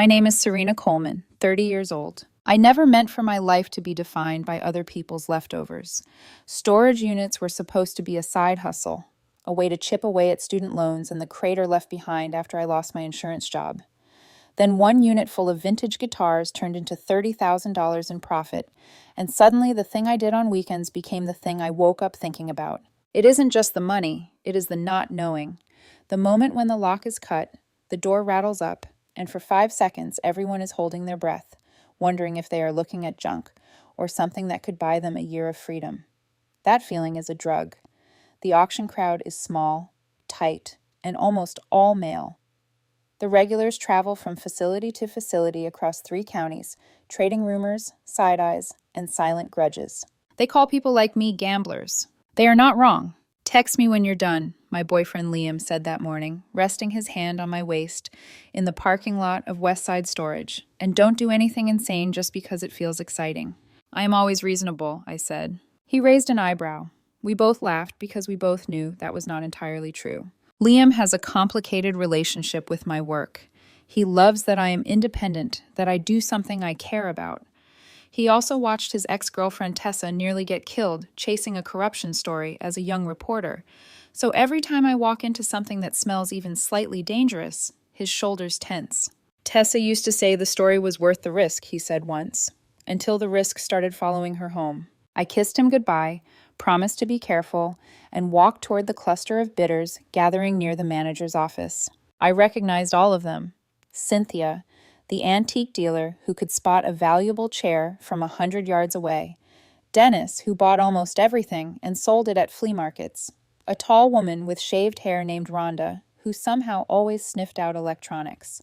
My name is Serena Coleman, 30 years old. I never meant for my life to be defined by other people's leftovers. Storage units were supposed to be a side hustle, a way to chip away at student loans and the crater left behind after I lost my insurance job. Then one unit full of vintage guitars turned into $30,000 in profit, and suddenly the thing I did on weekends became the thing I woke up thinking about. It isn't just the money, it is the not knowing. The moment when the lock is cut, the door rattles up, and for 5 seconds everyone is holding their breath, wondering if they are looking at junk or something that could buy them a year of freedom. That feeling is a drug. The auction crowd is small, tight, and almost all male. The regulars travel from facility to facility across 3 counties, trading rumors, side-eyes, and silent grudges. They call people like me gamblers. They are not wrong. "Text me when you're done," my boyfriend Liam said that morning, resting his hand on my waist in the parking lot of Westside Storage. "And don't do anything insane just because it feels exciting." "I am always reasonable," I said. He raised an eyebrow. We both laughed because we both knew that was not entirely true. Liam has a complicated relationship with my work. He loves that I am independent, that I do something I care about. He also watched his ex-girlfriend Tessa nearly get killed chasing a corruption story as a young reporter. So every time I walk into something that smells even slightly dangerous, his shoulders tense. "Tessa used to say the story was worth the risk," he said once, until the risk started following her home. I kissed him goodbye, promised to be careful, and walked toward the cluster of bidders gathering near the manager's office. I recognized all of them. Cynthia, the antique dealer who could spot a valuable chair from 100 yards away. Dennis, who bought almost everything and sold it at flea markets. A tall woman with shaved hair named Rhonda, who somehow always sniffed out electronics.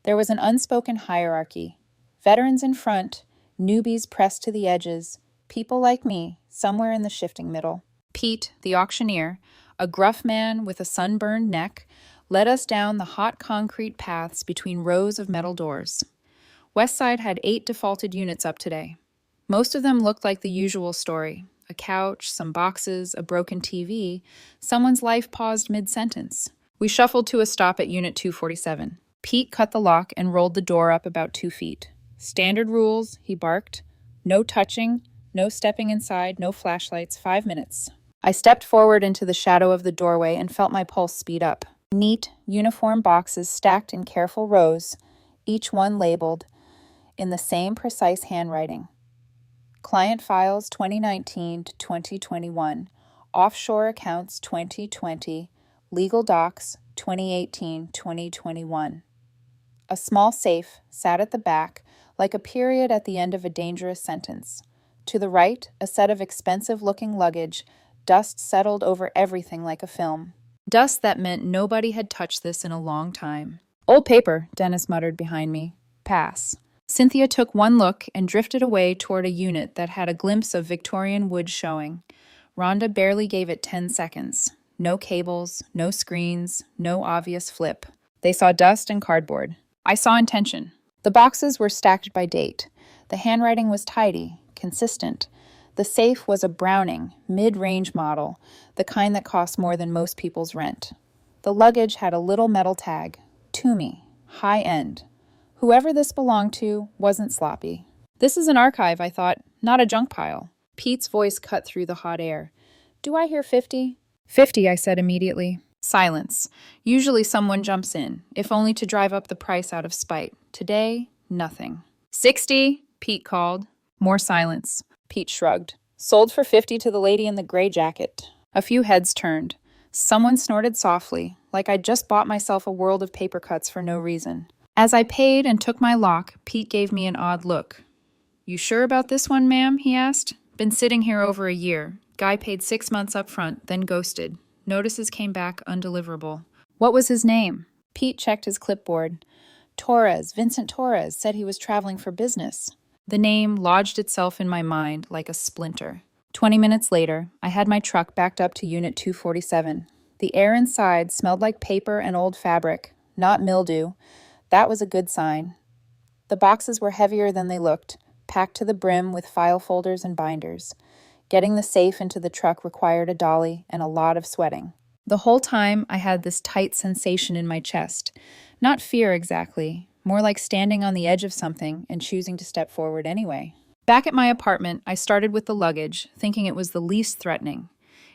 There was an unspoken hierarchy. Veterans in front, newbies pressed to the edges, people like me, somewhere in the shifting middle. Pete, the auctioneer, a gruff man with a sunburned neck, led us down the hot concrete paths between rows of metal doors. Westside had 8 defaulted units up today. Most of them looked like the usual story: a couch, some boxes, a broken TV, someone's life paused mid-sentence. We shuffled to a stop at Unit 247. Pete cut the lock and rolled the door up about 2 feet. "Standard rules," he barked. "No touching, no stepping inside, no flashlights, 5 minutes." I stepped forward into the shadow of the doorway and felt my pulse speed up. Neat, uniform boxes stacked in careful rows, each one labeled in the same precise handwriting. Client files 2019 to 2021, offshore accounts 2020, legal docs 2018-2021. A small safe sat at the back, like a period at the end of a dangerous sentence. To the right, a set of expensive-looking luggage, dust settled over everything like a film. Dust that meant nobody had touched this in a long time. "Old paper," Dennis muttered behind me. "Pass." Cynthia took one look and drifted away toward a unit that had a glimpse of Victorian wood showing. Rhonda barely gave it 10 seconds. No cables, no screens, no obvious flip. They saw dust and cardboard. I saw intention. The boxes were stacked by date. The handwriting was tidy, consistent. The safe was a Browning, mid-range model, the kind that costs more than most people's rent. The luggage had a little metal tag, "To me, high-end." Whoever this belonged to wasn't sloppy. "This is an archive," I thought, "not a junk pile." Pete's voice cut through the hot air. "Do I hear 50? 50, I said immediately. Silence. Usually someone jumps in, if only to drive up the price out of spite. Today, nothing. 60, Pete called. More silence. Pete shrugged. "Sold for 50 to the lady in the gray jacket." A few heads turned. Someone snorted softly, like I'd just bought myself a world of paper cuts for no reason. As I paid and took my lock, Pete gave me an odd look. "You sure about this one, ma'am?" he asked. "Been sitting here over a year. Guy paid 6 months up front, then ghosted. Notices came back undeliverable." "What was his name?" Pete checked his clipboard. "Torres, Vincent Torres, said he was traveling for business." The name lodged itself in my mind like a splinter. 20 minutes later, I had my truck backed up to Unit 247. The air inside smelled like paper and old fabric, not mildew. That was a good sign. The boxes were heavier than they looked, packed to the brim with file folders and binders. Getting the safe into the truck required a dolly and a lot of sweating. The whole time I had this tight sensation in my chest. Not fear exactly, more like standing on the edge of something and choosing to step forward anyway. Back at my apartment, I started with the luggage, thinking it was the least threatening.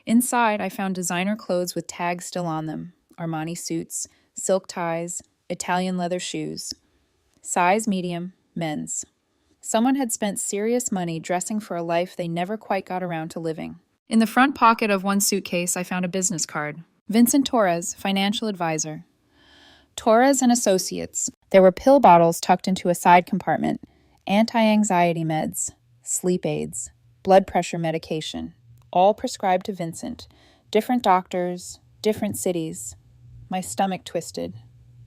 Inside, I found designer clothes with tags still on them, Armani suits, silk ties, Italian leather shoes. Size medium, men's. Someone had spent serious money dressing for a life they never quite got around to living. In the front pocket of one suitcase, I found a business card. Vincent Torres, financial advisor. Torres and Associates. There were pill bottles tucked into a side compartment, anti-anxiety meds, sleep aids, blood pressure medication, all prescribed to Vincent. Different doctors, different cities. My stomach twisted.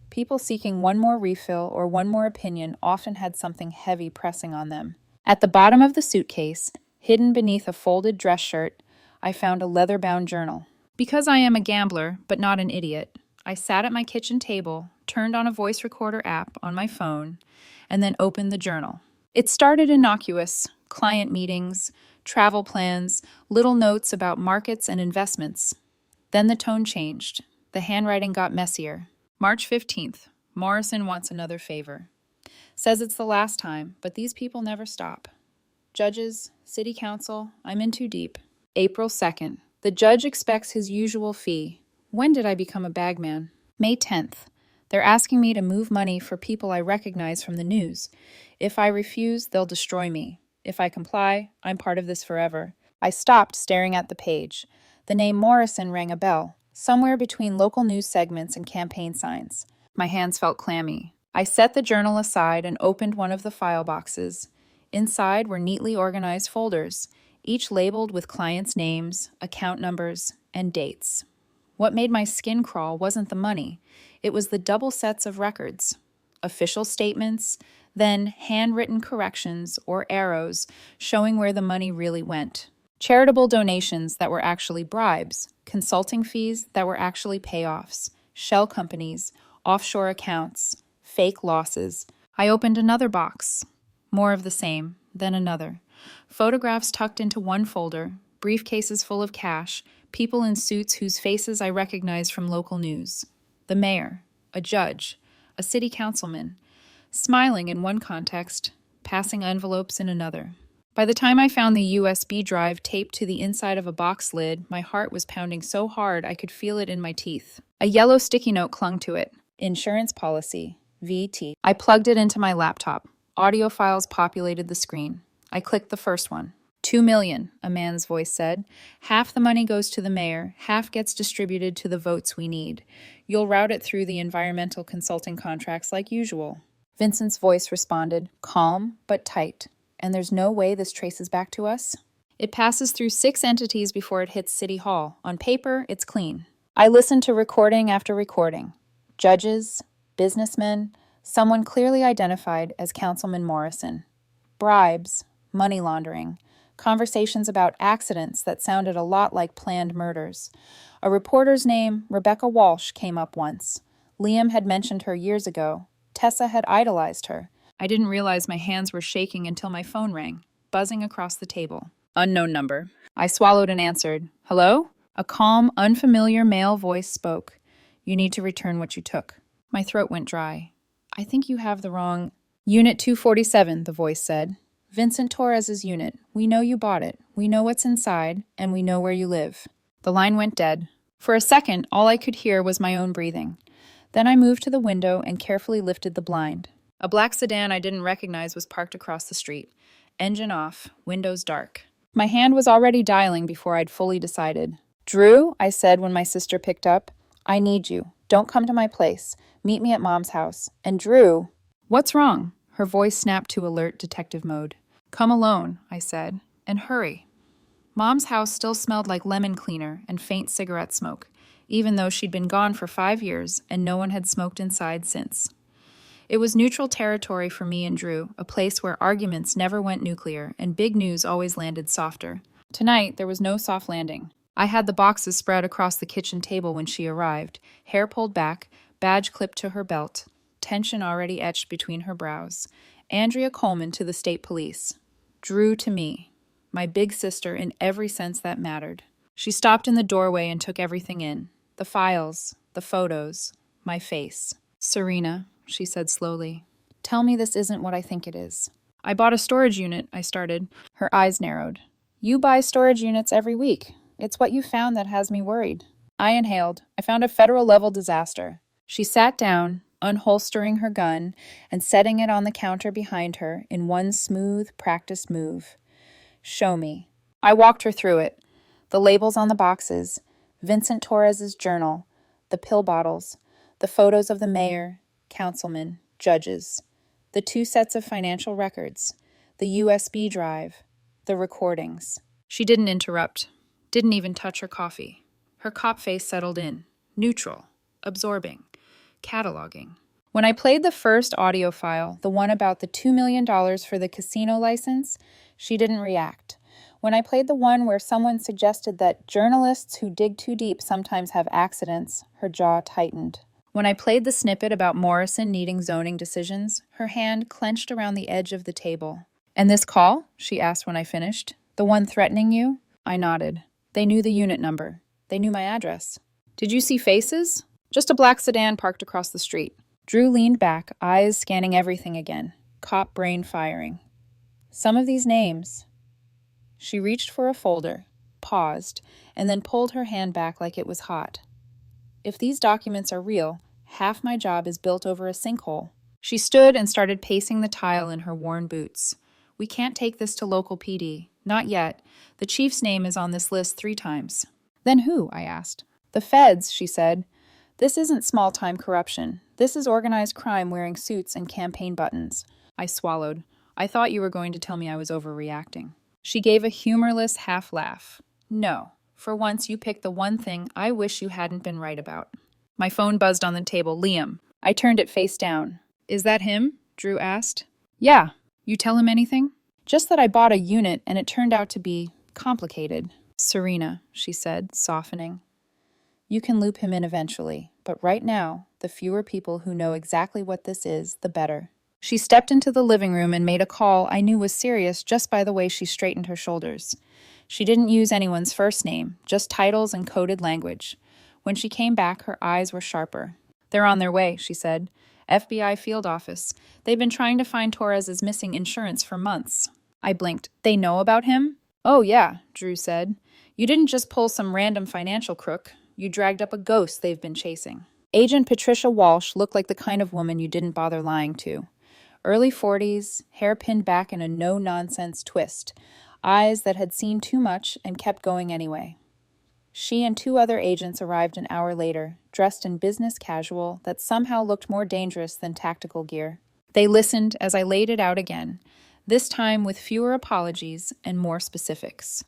People seeking one more refill or one more opinion often had something heavy pressing on them. At the bottom of the suitcase, hidden beneath a folded dress shirt, I found a leather-bound journal. Because I am a gambler, but not an idiot, I sat at my kitchen table, turned on a voice recorder app on my phone, and then opened the journal. It started innocuous: client meetings, travel plans, little notes about markets and investments. Then the tone changed. The handwriting got messier. March 15th. Morrison wants another favor. Says it's the last time, but these people never stop. Judges, city council, I'm in too deep. April 2nd. The judge expects his usual fee. When did I become a bagman? May 10th. They're asking me to move money for people I recognize from the news. If I refuse, they'll destroy me. If I comply, I'm part of this forever. I stopped staring at the page. The name Morrison rang a bell. Somewhere between local news segments and campaign signs. My hands felt clammy. I set the journal aside and opened one of the file boxes. Inside were neatly organized folders, each labeled with clients' names, account numbers, and dates. What made my skin crawl wasn't the money. It was the double sets of records. Official statements, then handwritten corrections or arrows showing where the money really went. Charitable donations that were actually bribes, consulting fees that were actually payoffs, shell companies, offshore accounts, fake losses. I opened another box. More of the same, then another. Photographs tucked into one folder, briefcases full of cash, people in suits whose faces I recognized from local news. The mayor, a judge, a city councilman, smiling in one context, passing envelopes in another. By the time I found the USB drive taped to the inside of a box lid, my heart was pounding so hard I could feel it in my teeth. A yellow sticky note clung to it. Insurance policy, VT. I plugged it into my laptop. Audio files populated the screen. I clicked the first one. $2 million, a man's voice said. Half the money goes to the mayor, half gets distributed to the votes we need. You'll route it through the environmental consulting contracts like usual. Vincent's voice responded, calm but tight. And there's no way this traces back to us? It passes through 6 entities before it hits City Hall. On paper, it's clean. I listened to recording after recording. Judges, businessmen, someone clearly identified as Councilman Morrison. Bribes, money laundering, conversations about accidents that sounded a lot like planned murders. A reporter's name, Rebecca Walsh, came up once. Liam had mentioned her years ago. Tessa had idolized her. I didn't realize my hands were shaking until my phone rang, buzzing across the table. Unknown number. I swallowed and answered. Hello? A calm, unfamiliar male voice spoke. You need to return what you took. My throat went dry. I think you have the wrong... Unit 247, the voice said. Vincent Torres's unit. We know you bought it. We know what's inside, and we know where you live. The line went dead. For a second, all I could hear was my own breathing. Then I moved to the window and carefully lifted the blind. A black sedan I didn't recognize was parked across the street. Engine off, windows dark. My hand was already dialing before I'd fully decided. Drew, I said when my sister picked up, I need you. Don't come to my place. Meet me at Mom's house. And Drew... What's wrong? Her voice snapped to alert detective mode. Come alone, I said, and hurry. Mom's house still smelled like lemon cleaner and faint cigarette smoke, even though she'd been gone for 5 years and no one had smoked inside since. It was neutral territory for me and Drew, a place where arguments never went nuclear and big news always landed softer. Tonight, there was no soft landing. I had the boxes spread across the kitchen table when she arrived, hair pulled back, badge clipped to her belt, tension already etched between her brows. Andrea Coleman to the state police. Drew to me, my big sister in every sense that mattered. She stopped in the doorway and took everything in. The files, the photos, my face. Serena, she said slowly, Tell me this isn't what I think it is. I bought a storage unit, I started. Her eyes narrowed. You buy storage units every week. It's what you found that has me worried. I inhaled. I found a federal-level disaster. She sat down, unholstering her gun and setting it on the counter behind her in one smooth, practiced move. Show me. I walked her through it. The labels on the boxes, Vincent Torres's journal, the pill bottles, the photos of the mayor, councilmen, judges, the 2 sets of financial records, the USB drive, the recordings. She didn't interrupt, didn't even touch her coffee. Her cop face settled in, neutral, absorbing, cataloging. When I played the first audio file, the one about the $2 million for the casino license, she didn't react. When I played the one where someone suggested that journalists who dig too deep sometimes have accidents, her jaw tightened. When I played the snippet about Morrison needing zoning decisions, her hand clenched around the edge of the table. And this call? She asked when I finished. The one threatening you? I nodded. They knew the unit number. They knew my address. Did you see faces? Just a black sedan parked across the street. Drew leaned back, eyes scanning everything again, cop brain firing. Some of these names. She reached for a folder, paused, and then pulled her hand back like it was hot. If these documents are real, half my job is built over a sinkhole. She stood and started pacing the tile in her worn boots. We can't take this to local PD. Not yet. The chief's name is on this list 3 times. Then who? I asked. The feds, she said. This isn't small-time corruption. This is organized crime wearing suits and campaign buttons. I swallowed. I thought you were going to tell me I was overreacting. She gave a humorless half-laugh. No, for once you picked the one thing I wish you hadn't been right about. My phone buzzed on the table. Liam. I turned it face down. Is that him? Drew asked. Yeah. You tell him anything? Just that I bought a unit and it turned out to be complicated. Serena, she said, softening. You can loop him in eventually, but right now, the fewer people who know exactly what this is, the better. She stepped into the living room and made a call I knew was serious just by the way she straightened her shoulders. She didn't use anyone's first name, just titles and coded language. When she came back, her eyes were sharper. They're on their way, she said. FBI field office. They've been trying to find Torres's missing insurance for months. I blinked. They know about him? Oh, yeah, Drew said. You didn't just pull some random financial crook. You dragged up a ghost they've been chasing. Agent Patricia Walsh looked like the kind of woman you didn't bother lying to. Early 40s, hair pinned back in a no-nonsense twist, eyes that had seen too much and kept going anyway. She and 2 other agents arrived an hour later, dressed in business casual that somehow looked more dangerous than tactical gear. They listened as I laid it out again, this time with fewer apologies and more specifics.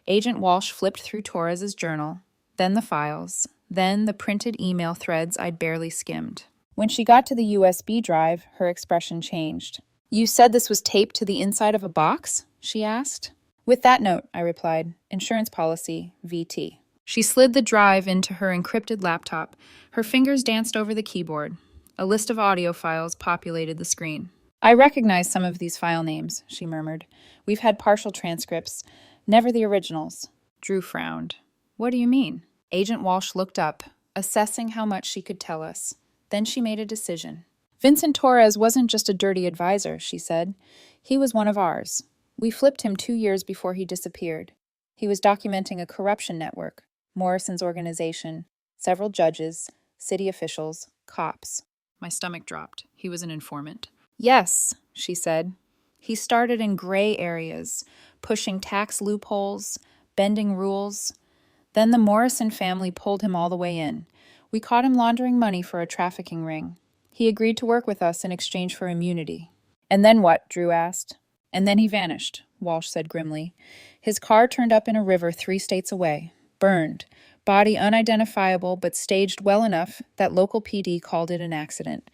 Agent Walsh flipped through Torres's journal, then the files, then the printed email threads I'd barely skimmed. When she got to the USB drive, her expression changed. You said this was taped to the inside of a box? She asked. With that note, I replied. Insurance policy, VT. She slid the drive into her encrypted laptop. Her fingers danced over the keyboard. A list of audio files populated the screen. I recognize some of these file names, she murmured. We've had partial transcripts, never the originals. Drew frowned. What do you mean? Agent Walsh looked up, assessing how much she could tell us. Then she made a decision. Vincent Torres wasn't just a dirty advisor, she said. He was one of ours. We flipped him 2 years before he disappeared. He was documenting a corruption network, Morrison's organization, several judges, city officials, cops. My stomach dropped. He was an informant. Yes, she said. He started in gray areas, pushing tax loopholes, bending rules. Then the Morrison family pulled him all the way in. We caught him laundering money for a trafficking ring. He agreed to work with us in exchange for immunity. And then what? Drew asked. And then he vanished, Walsh said grimly. His car turned up in a river 3 states away, burned, body unidentifiable but staged well enough that local PD called it an accident.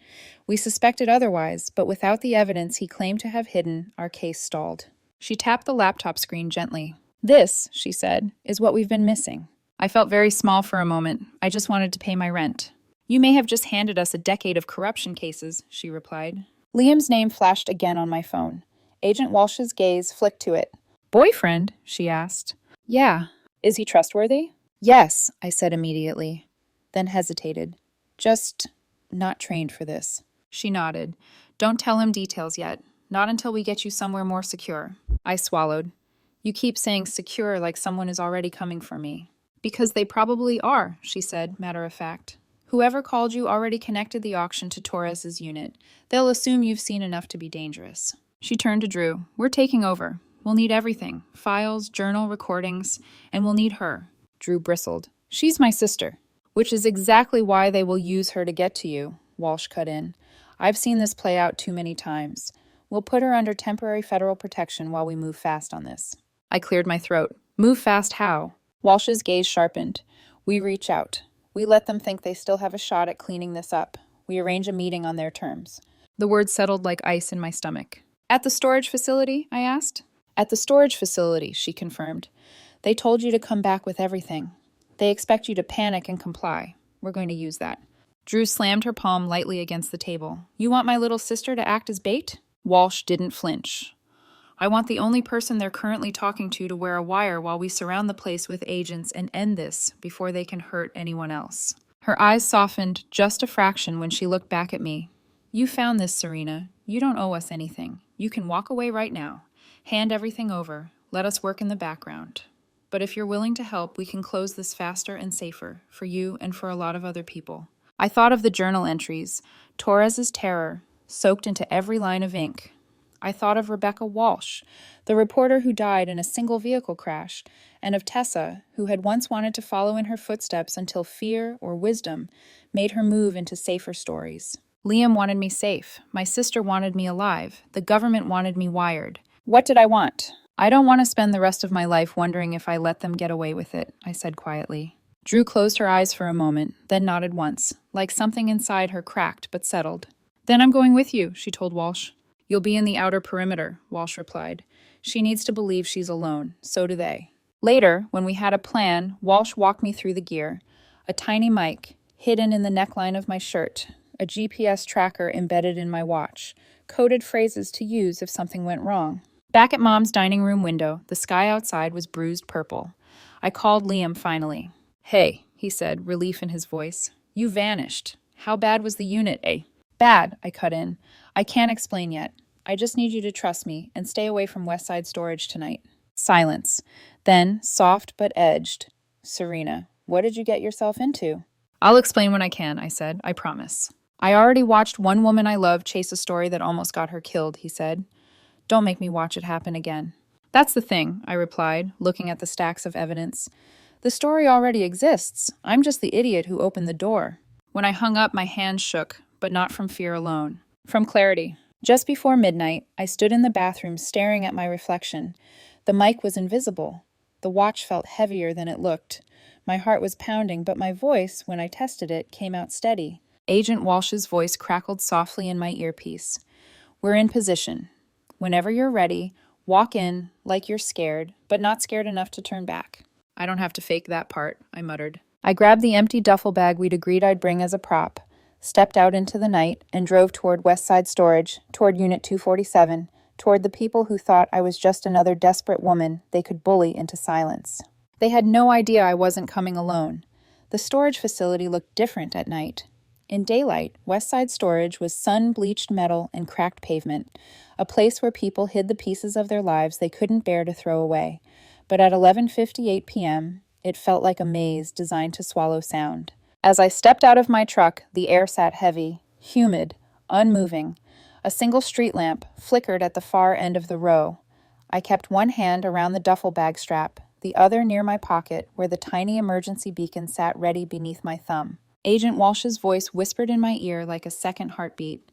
We suspected otherwise, but without the evidence he claimed to have hidden, our case stalled. She tapped the laptop screen gently. This, she said, is what we've been missing. I felt very small for a moment. I just wanted to pay my rent. You may have just handed us a decade of corruption cases, she replied. Liam's name flashed again on my phone. Agent Walsh's gaze flicked to it. Boyfriend? She asked. Yeah. Is he trustworthy? Yes, I said immediately, then hesitated. Just not trained for this. She nodded. Don't tell him details yet. Not until we get you somewhere more secure. I swallowed. You keep saying secure like someone is already coming for me. Because they probably are, she said, matter of fact. Whoever called you already connected the auction to Torres's unit. They'll assume you've seen enough to be dangerous. She turned to Drew. We're taking over. We'll need everything. Files, journal, recordings, and we'll need her. Drew bristled. She's my sister. Which is exactly why they will use her to get to you, Walsh cut in. I've seen this play out too many times. We'll put her under temporary federal protection while we move fast on this. I cleared my throat. Move fast how? Walsh's gaze sharpened. We reach out. We let them think they still have a shot at cleaning this up. We arrange a meeting on their terms. The words settled like ice in my stomach. At the storage facility? I asked. At the storage facility, she confirmed. They told you to come back with everything. They expect you to panic and comply. We're going to use that. Drew slammed her palm lightly against the table. You want my little sister to act as bait? Walsh didn't flinch. I want the only person they're currently talking to wear a wire while we surround the place with agents and end this before they can hurt anyone else. Her eyes softened just a fraction when she looked back at me. You found this, Serena. You don't owe us anything. You can walk away right now. Hand everything over. Let us work in the background. But if you're willing to help, we can close this faster and safer, for you and for a lot of other people. I thought of the journal entries, Torres's terror, soaked into every line of ink. I thought of Rebecca Walsh, the reporter who died in a single vehicle crash, and of Tessa, who had once wanted to follow in her footsteps until fear or wisdom made her move into safer stories. Liam wanted me safe. My sister wanted me alive. The government wanted me wired. What did I want? I don't want to spend the rest of my life wondering if I let them get away with it, I said quietly. Drew closed her eyes for a moment, then nodded once, like something inside her cracked but settled. Then I'm going with you, she told Walsh. You'll be in the outer perimeter, Walsh replied. She needs to believe she's alone. So do they. Later, when we had a plan, Walsh walked me through the gear. A tiny mic, hidden in the neckline of my shirt. A GPS tracker embedded in my watch. Coded phrases to use if something went wrong. Back at Mom's dining room window, the sky outside was bruised purple. I called Liam finally. Hey, he said, relief in his voice. You vanished. How bad was the unit, eh? Bad, I cut in. I can't explain yet. I just need you to trust me and stay away from Westside Storage tonight. Silence. Then, soft but edged. Serena, what did you get yourself into? I'll explain when I can, I said. I promise. I already watched one woman I love chase a story that almost got her killed, he said. Don't make me watch it happen again. That's the thing, I replied, looking at the stacks of evidence. The story already exists. I'm just the idiot who opened the door. When I hung up, my hands shook, but not from fear alone. From clarity. Just before midnight, I stood in the bathroom staring at my reflection. The mic was invisible. The watch felt heavier than it looked. My heart was pounding, but my voice, when I tested it, came out steady. Agent Walsh's voice crackled softly in my earpiece. We're in position. Whenever you're ready, walk in like you're scared, but not scared enough to turn back. I don't have to fake that part, I muttered. I grabbed the empty duffel bag we'd agreed I'd bring as a prop, stepped out into the night, and drove toward Westside Storage, toward Unit 247, toward the people who thought I was just another desperate woman they could bully into silence. They had no idea I wasn't coming alone. The storage facility looked different at night. In daylight, Westside Storage was sun-bleached metal and cracked pavement, a place where people hid the pieces of their lives they couldn't bear to throw away. But at 11:58 p.m., it felt like a maze designed to swallow sound. As I stepped out of my truck, the air sat heavy, humid, unmoving. A single street lamp flickered at the far end of the row. I kept one hand around the duffel bag strap, the other near my pocket where the tiny emergency beacon sat ready beneath my thumb. Agent Walsh's voice whispered in my ear like a second heartbeat.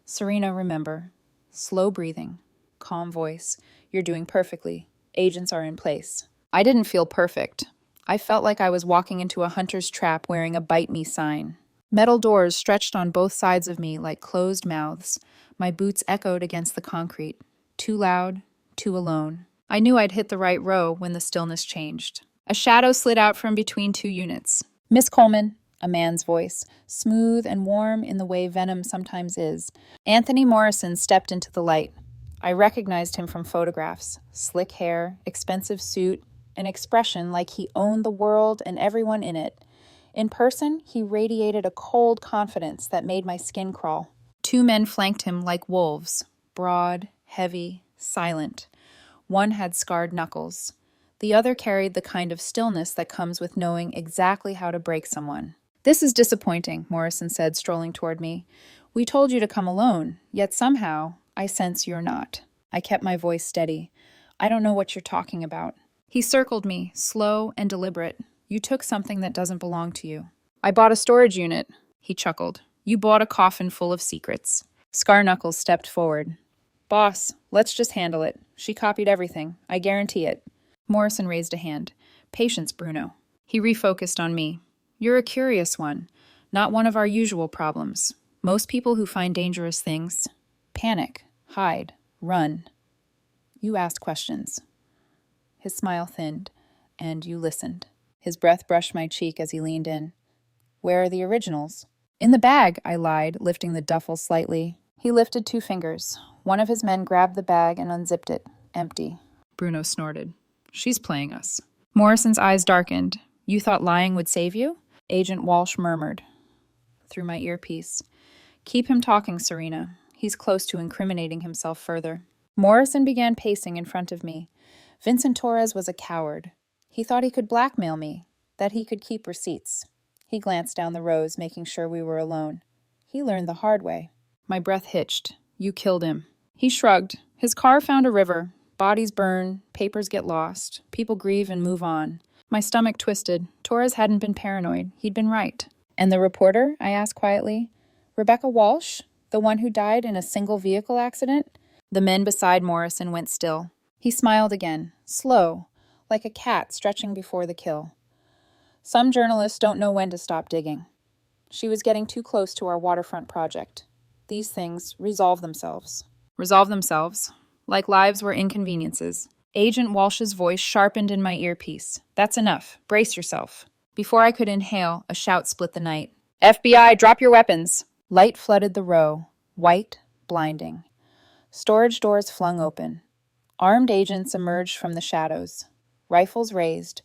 Serena, remember. Slow breathing. Calm voice. You're doing perfectly. Agents are in place. I didn't feel perfect. I felt like I was walking into a hunter's trap wearing a bite me sign. Metal doors stretched on both sides of me like closed mouths. My boots echoed against the concrete. Too loud, too alone. I knew I'd hit the right row when the stillness changed. A shadow slid out from between two units. Miss Coleman, a man's voice, smooth and warm in the way venom sometimes is. Anthony Morrison stepped into the light. I recognized him from photographs. Slick hair, expensive suit, an expression like he owned the world and everyone in it. In person, he radiated a cold confidence that made my skin crawl. 2 men flanked him like wolves, broad, heavy, silent. One had scarred knuckles. The other carried the kind of stillness that comes with knowing exactly how to break someone. "This is disappointing," Morrison said, strolling toward me. "We told you to come alone, yet somehow I sense you're not." I kept my voice steady. "I don't know what you're talking about." He circled me, slow and deliberate. "You took something that doesn't belong to you." "I bought a storage unit," he chuckled. "You bought a coffin full of secrets." Scar-Knuckles stepped forward. "Boss, let's just handle it. She copied everything. I guarantee it." Morrison raised a hand. "Patience, Bruno." He refocused on me. "You're a curious one, not one of our usual problems. Most people who find dangerous things panic, hide, run. You asked questions." His smile thinned, and you listened. His breath brushed my cheek as he leaned in. "Where are the originals?" "In the bag," I lied, lifting the duffel slightly. He lifted 2 fingers. One of his men grabbed the bag and unzipped it. Empty. Bruno snorted. "She's playing us." Morrison's eyes darkened. "You thought lying would save you?" Agent Walsh murmured through my earpiece. "Keep him talking, Serena. He's close to incriminating himself further." Morrison began pacing in front of me. Vincent Torres was a coward. He thought he could blackmail me, that he could keep receipts. He glanced down the rows, making sure we were alone. He learned the hard way. My breath hitched. "You killed him." He shrugged. "His car found a river. Bodies burn, papers get lost, people grieve and move on." My stomach twisted. Torres hadn't been paranoid. He'd been right. "And the reporter?" I asked quietly. "Rebecca Walsh? The one who died in a single vehicle accident?" The men beside Morrison went still. He smiled again, slow, like a cat stretching before the kill. "Some journalists don't know when to stop digging. She was getting too close to our waterfront project. These things resolve themselves." Resolve themselves? Like lives were inconveniences. Agent Walsh's voice sharpened in my earpiece. "That's enough. Brace yourself." Before I could inhale, a shout split the night. "FBI, drop your weapons!" Light flooded the row, white, blinding. Storage doors flung open. Armed agents emerged from the shadows, rifles raised,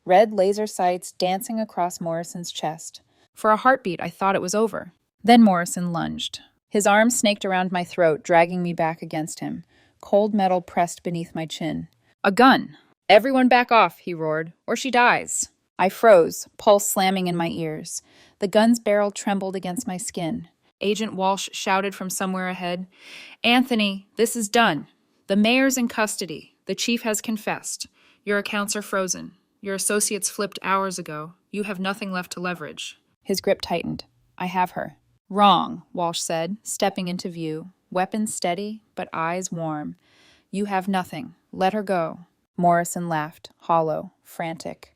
red laser sights dancing across Morrison's chest. For a heartbeat, I thought it was over. Then Morrison lunged. His arm snaked around my throat, dragging me back against him. Cold metal pressed beneath my chin. "A gun!" "Everyone back off," he roared, "or she dies." I froze, pulse slamming in my ears. The gun's barrel trembled against my skin. Agent Walsh shouted from somewhere ahead, "Anthony, this is done. The mayor's in custody. The chief has confessed. Your accounts are frozen. Your associates flipped hours ago. You have nothing left to leverage." His grip tightened. "I have her." "Wrong," Walsh said, stepping into view, weapons steady, but eyes warm. "You have nothing. Let her go." Morrison laughed, hollow, frantic.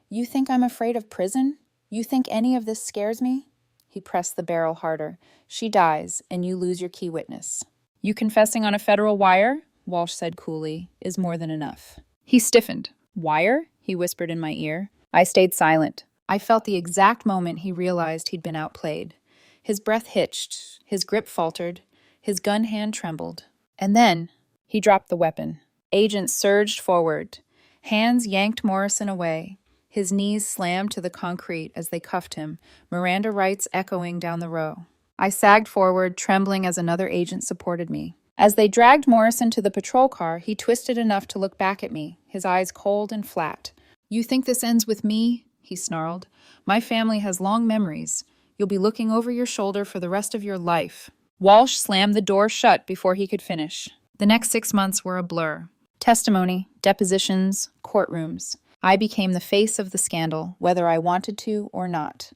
"You think I'm afraid of prison? You think any of this scares me?" He pressed the barrel harder. "She dies, and you lose your key witness." "You confessing on a federal wire?" Walsh said coolly, "is more than enough." He stiffened. "Wire?" he whispered in my ear. I stayed silent. I felt the exact moment he realized he'd been outplayed. His breath hitched, his grip faltered, his gun hand trembled. And then he dropped the weapon. Agents surged forward. Hands yanked Morrison away. His knees slammed to the concrete as they cuffed him, Miranda rights echoing down the row. I sagged forward, trembling as another agent supported me. As they dragged Morrison to the patrol car, he twisted enough to look back at me, his eyes cold and flat. "You think this ends with me?" he snarled. "My family has long memories. You'll be looking over your shoulder for the rest of your life." Walsh slammed the door shut before he could finish. The next 6 months were a blur. Testimony, depositions, courtrooms. I became the face of the scandal, whether I wanted to or not.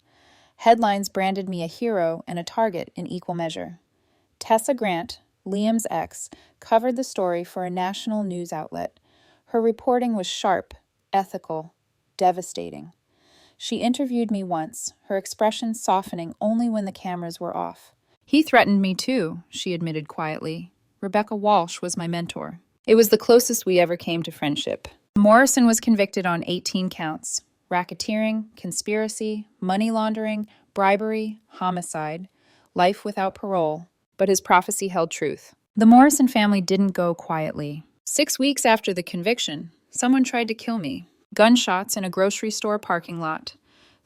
Headlines branded me a hero and a target in equal measure. Tessa Grant, Liam's ex, covered the story for a national news outlet. Her reporting was sharp, ethical, devastating. She interviewed me once, her expression softening only when the cameras were off. "He threatened me too," she admitted quietly. "Rebecca Walsh was my mentor. It was the closest we ever came to friendship." Morrison was convicted on 18 counts: racketeering, conspiracy, money laundering, bribery, homicide, life without parole. But his prophecy held truth. The Morrison family didn't go quietly. 6 weeks after the conviction, someone tried to kill me. Gunshots in a grocery store parking lot.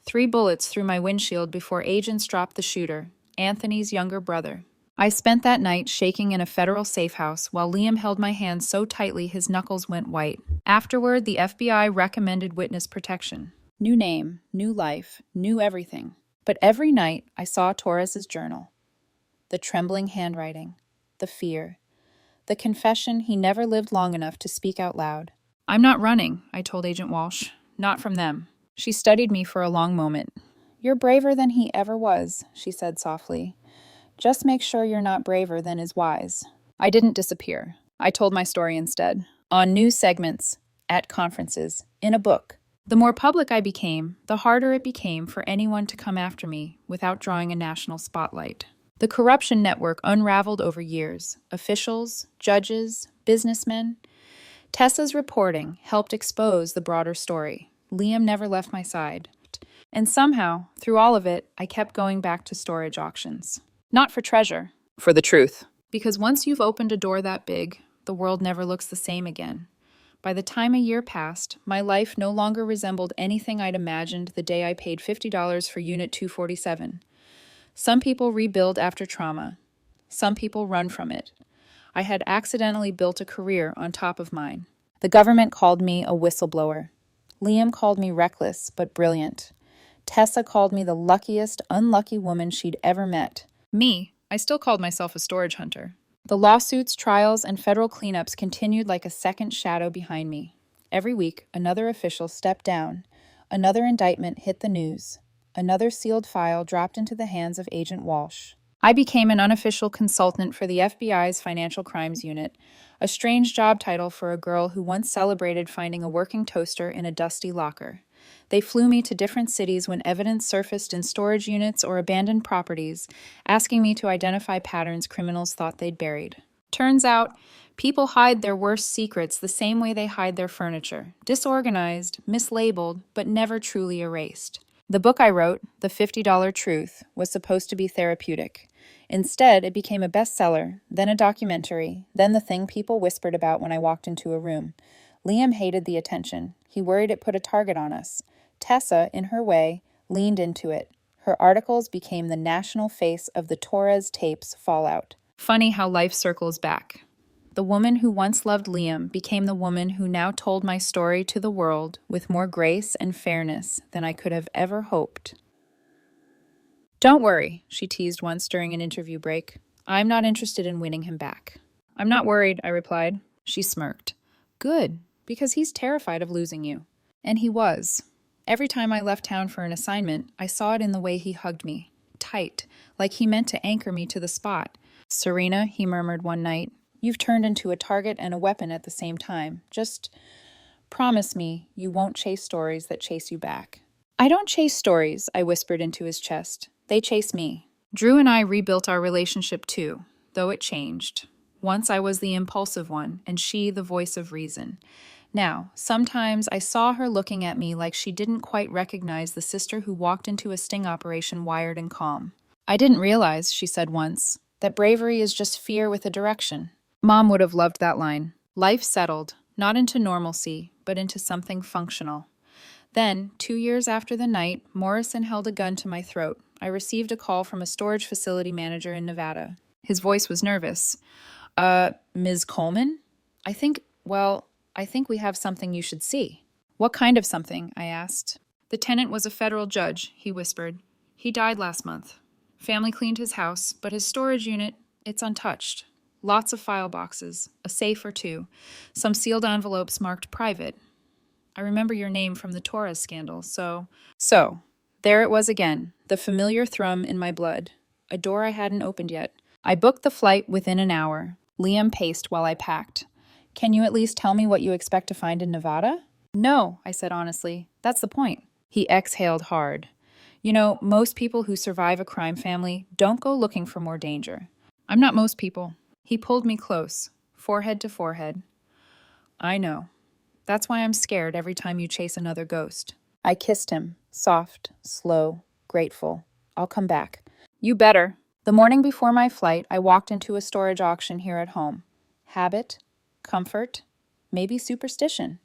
3 bullets through my windshield before agents dropped the shooter, Anthony's younger brother. I spent that night shaking in a federal safe house while Liam held my hand so tightly his knuckles went white. Afterward, the FBI recommended witness protection. New name, new life, new everything. But every night I saw Torres's journal. The trembling handwriting, the fear, the confession he never lived long enough to speak out loud. "I'm not running," I told Agent Walsh. "Not from them." She studied me for a long moment. "You're braver than he ever was," she said softly. "Just make sure you're not braver than is wise." I didn't disappear. I told my story instead. On news segments, at conferences, in a book. The more public I became, the harder it became for anyone to come after me without drawing a national spotlight. The corruption network unraveled over years. Officials, judges, businessmen. Tessa's reporting helped expose the broader story. Liam never left my side. And somehow, through all of it, I kept going back to storage auctions. Not for treasure. For the truth. Because once you've opened a door that big, the world never looks the same again. By the time a year passed, my life no longer resembled anything I'd imagined the day I paid $50 for Unit 247. Some people rebuild after trauma. Some people run from it. I had accidentally built a career on top of mine. The government called me a whistleblower. Liam called me reckless but brilliant. Tessa called me the luckiest, unlucky woman she'd ever met. Me, I still called myself a storage hunter. The lawsuits, trials, and federal cleanups continued like a second shadow behind me. Every week, another official stepped down. Another indictment hit the news. Another sealed file dropped into the hands of Agent Walsh. I became an unofficial consultant for the FBI's Financial Crimes Unit, a strange job title for a girl who once celebrated finding a working toaster in a dusty locker. They flew me to different cities when evidence surfaced in storage units or abandoned properties, asking me to identify patterns criminals thought they'd buried. Turns out, people hide their worst secrets the same way they hide their furniture, disorganized, mislabeled, but never truly erased. The book I wrote, The $50 Truth, was supposed to be therapeutic. Instead, it became a bestseller, then a documentary, then the thing people whispered about when I walked into a room. Liam hated the attention. He worried it put a target on us. Tessa, in her way, leaned into it. Her articles became the national face of the Torres tapes fallout. Funny how life circles back. The woman who once loved Liam became the woman who now told my story to the world with more grace and fairness than I could have ever hoped. "Don't worry," she teased once during an interview break. "I'm not interested in winning him back." "I'm not worried," I replied. She smirked. "Good, because he's terrified of losing you." And he was. Every time I left town for an assignment, I saw it in the way he hugged me. Tight, like he meant to anchor me to the spot. "Serena," he murmured one night, "you've turned into a target and a weapon at the same time. Just promise me you won't chase stories that chase you back." "I don't chase stories," I whispered into his chest. "They chase me." Drew and I rebuilt our relationship too, though it changed. Once I was the impulsive one, and she the voice of reason. Now, sometimes I saw her looking at me like she didn't quite recognize the sister who walked into a sting operation wired and calm. "I didn't realize," she said once, "that bravery is just fear with a direction." Mom would have loved that line. Life settled, not into normalcy, but into something functional. Then, 2 years after the night, Morrison held a gun to my throat. I received a call from a storage facility manager in Nevada. His voice was nervous. Ms. Coleman? I think we have something you should see." "What kind of something?" I asked. "The tenant was a federal judge," he whispered. "He died last month. Family cleaned his house, but his storage unit, it's untouched. Lots of file boxes, a safe or two, some sealed envelopes marked private. I remember your name from the Torres scandal, so there it was again, the familiar thrum in my blood, a door I hadn't opened yet. I booked the flight within an hour. Liam paced while I packed. "Can you at least tell me what you expect to find in Nevada?" "No," I said honestly. "That's the point." He exhaled hard. "You know, most people who survive a crime family don't go looking for more danger." "I'm not most people." He pulled me close, forehead to forehead. "I know. That's why I'm scared every time you chase another ghost." I kissed him, soft, slow, grateful. "I'll come back." "You better." The morning before my flight, I walked into a storage auction here at home. Habit, comfort, maybe superstition.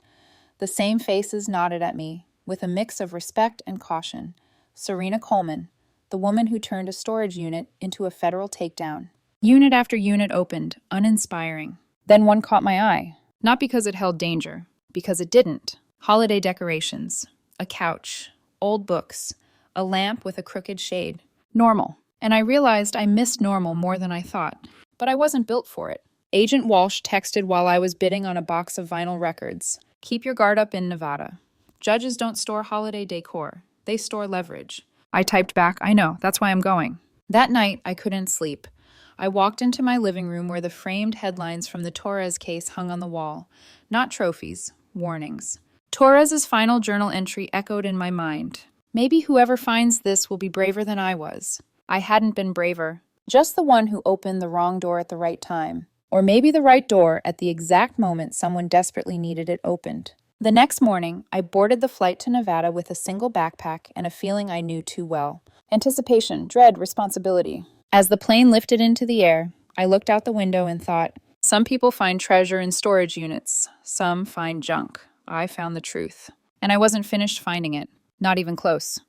The same faces nodded at me, with a mix of respect and caution. Serena Coleman, the woman who turned a storage unit into a federal takedown. Unit after unit opened, uninspiring. Then one caught my eye. Not because it held danger, because it didn't. Holiday decorations, a couch, old books, a lamp with a crooked shade. Normal. And I realized I missed normal more than I thought. But I wasn't built for it. Agent Walsh texted while I was bidding on a box of vinyl records. Keep your guard up in Nevada. Judges don't store holiday decor. They store leverage. I typed back, I know, that's why I'm going. That night, I couldn't sleep. I walked into my living room where the framed headlines from the Torres case hung on the wall. Not trophies, warnings. Torres's final journal entry echoed in my mind. Maybe whoever finds this will be braver than I was. I hadn't been braver. Just the one who opened the wrong door at the right time. Or maybe the right door at the exact moment someone desperately needed it opened. The next morning, I boarded the flight to Nevada with a single backpack and a feeling I knew too well. Anticipation, dread, responsibility. As the plane lifted into the air, I looked out the window and thought, some people find treasure in storage units. Some find junk. I found the truth. And I wasn't finished finding it. Not even close.